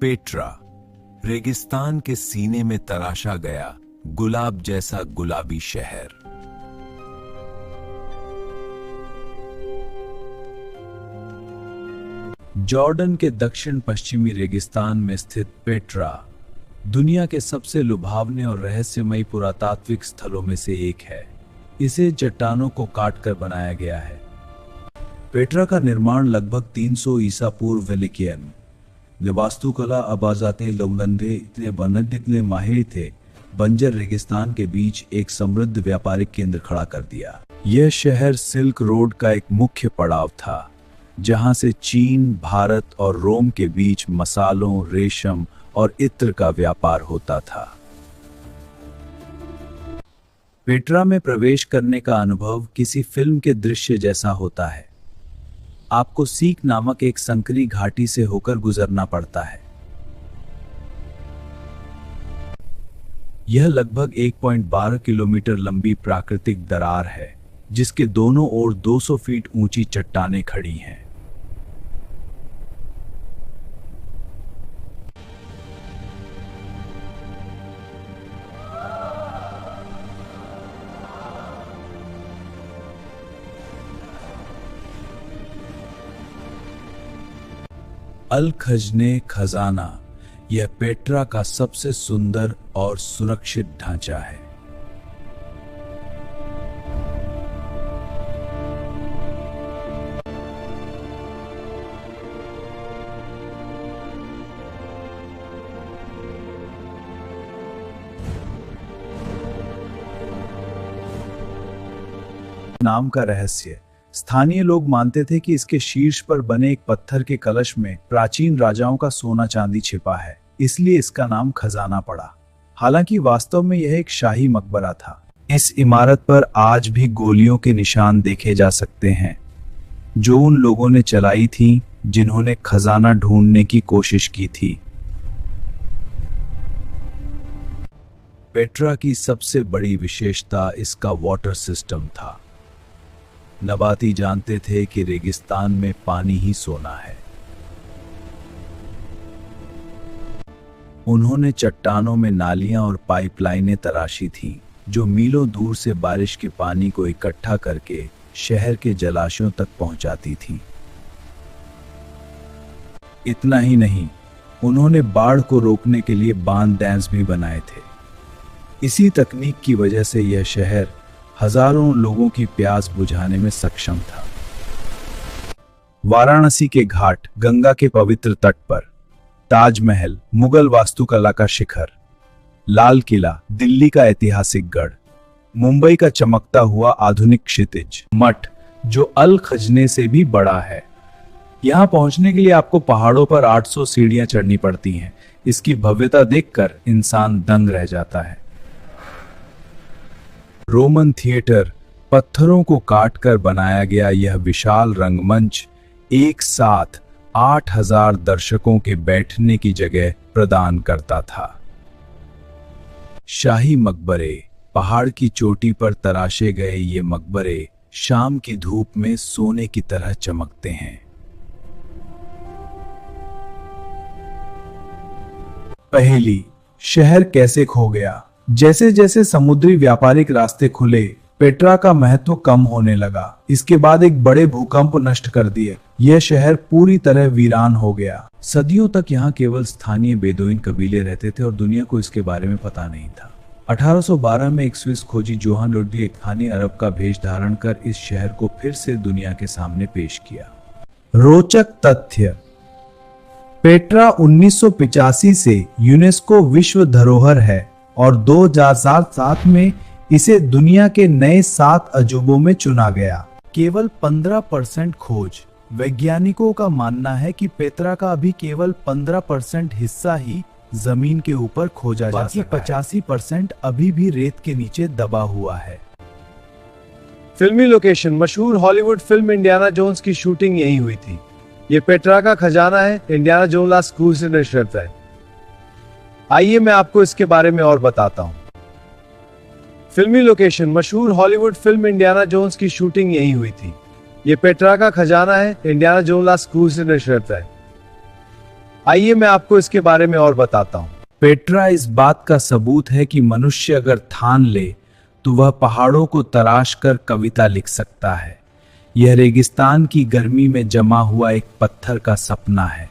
Petra, रेगिस्तान के सीने में तराशा गया गुलाब जैसा गुलाबी शहर। जॉर्डन के दक्षिण पश्चिमी रेगिस्तान में स्थित पेट्रा दुनिया के सबसे लुभावने और रहस्यमयी पुरातात्विक स्थलों में से एक है। इसे चट्टानों को काटकर बनाया गया है। पेट्रा का निर्माण लगभग 300 ईसा पूर्व में किया। वास्तुकला अबाजाते लोगंधे इतने बनद इतने माहिर थे, बंजर रेगिस्तान के बीच एक समृद्ध व्यापारिक केंद्र खड़ा कर दिया। यह शहर सिल्क रोड का एक मुख्य पड़ाव था, जहां से चीन, भारत और रोम के बीच मसालों, रेशम और इत्र का व्यापार होता था। पेट्रा में प्रवेश करने का अनुभव किसी फिल्म के दृश्य जैसा होता है। आपको सीक नामक एक संकरी घाटी से होकर गुजरना पड़ता है। यह लगभग 1.12 किलोमीटर लंबी प्राकृतिक दरार है, जिसके दोनों ओर 200 फीट ऊंची चट्टानें खड़ी हैं। अल खजने खजाना यह पेट्रा का सबसे सुंदर और सुरक्षित ढांचा है। नाम का रहस्य। स्थानीय लोग मानते थे कि इसके शीर्ष पर बने एक पत्थर के कलश में प्राचीन राजाओं का सोना चांदी छिपा है, इसलिए इसका नाम खजाना पड़ा। हालांकि वास्तव में यह एक शाही मकबरा था। इस इमारत पर आज भी गोलियों के निशान देखे जा सकते हैं, जो उन लोगों ने चलाई थी जिन्होंने खजाना ढूंढने की कोशिश की थी। पेट्रा की सबसे बड़ी विशेषता इसका वाटर सिस्टम था। नबाती जानते थे कि रेगिस्तान में पानी ही सोना है। उन्होंने चट्टानों में नालियां और पाइपलाइनें तराशी थीं, जो मीलों दूर से बारिश के पानी को इकट्ठा करके शहर के जलाशयों तक पहुंचाती थीं। इतना ही नहीं, उन्होंने बाढ़ को रोकने के लिए बांध डैम्स भी बनाए थे। इसी तकनीक की वजह से यह शहर हजारों लोगों की प्यास बुझाने में सक्षम था। वाराणसी के घाट, गंगा के पवित्र तट पर ताजमहल, मुगल वास्तुकला का शिखर, लाल किला, दिल्ली का ऐतिहासिक गढ़, मुंबई का चमकता हुआ आधुनिक क्षितिज, मठ जो अल खजने से भी बड़ा है। यहां पहुंचने के लिए आपको पहाड़ों पर 800 सीढ़ियां चढ़नी पड़ती हैं। इसकी भव्यता देखकर इंसान दंग रह जाता है। रोमन थिएटर, पत्थरों को काटकर बनाया गया यह विशाल रंगमंच एक साथ 8000 दर्शकों के बैठने की जगह प्रदान करता था। शाही मकबरे, पहाड़ की चोटी पर तराशे गए ये मकबरे शाम की धूप में सोने की तरह चमकते हैं। पहेली, शहर कैसे खो गया? जैसे जैसे समुद्री व्यापारिक रास्ते खुले, पेट्रा का महत्व कम होने लगा। इसके बाद एक बड़े भूकंप नष्ट कर दिए। यह शहर पूरी तरह वीरान हो गया। सदियों तक यहाँ केवल स्थानीय बेदुइन कबीले रहते थे और दुनिया को इसके बारे में पता नहीं था। 1812 में एक स्विस खोजी जोहान लुडविग एक ने अरब का भेष धारण कर इस शहर को फिर से दुनिया के सामने पेश किया। रोचक तथ्य, पेट्रा 1985 से यूनेस्को विश्व धरोहर है और 2007 में इसे दुनिया के नए 7 अजूबों में चुना गया। केवल 15% खोज। वैज्ञानिकों का मानना है कि पेट्रा का अभी केवल 15% हिस्सा ही जमीन के ऊपर खोजा जा सका है। 85% अभी भी रेत के नीचे दबा हुआ है। फिल्मी लोकेशन, मशहूर हॉलीवुड फिल्म इंडियाना जोन्स की शूटिंग यहीं हुई थी। ये पेट्रा का खजाना है। इंडियाना जोन्स लास्ट स्कूल से नशरत है। आइए मैं आपको इसके बारे में और बताता हूं। फिल्मी लोकेशन, मशहूर हॉलीवुड फिल्म इंडियाना जोन्स की शूटिंग यहीं हुई थी। ये पेट्रा का खजाना है। इंडियाना जोन्स लास्ट स्कूल से नशरत है। आइए मैं आपको इसके बारे में और बताता हूँ। पेट्रा इस बात का सबूत है कि मनुष्य अगर ठान ले तो वह पहाड़ों को तराश कर कविता लिख सकता है। यह रेगिस्तान की गर्मी में जमा हुआ एक पत्थर का सपना है।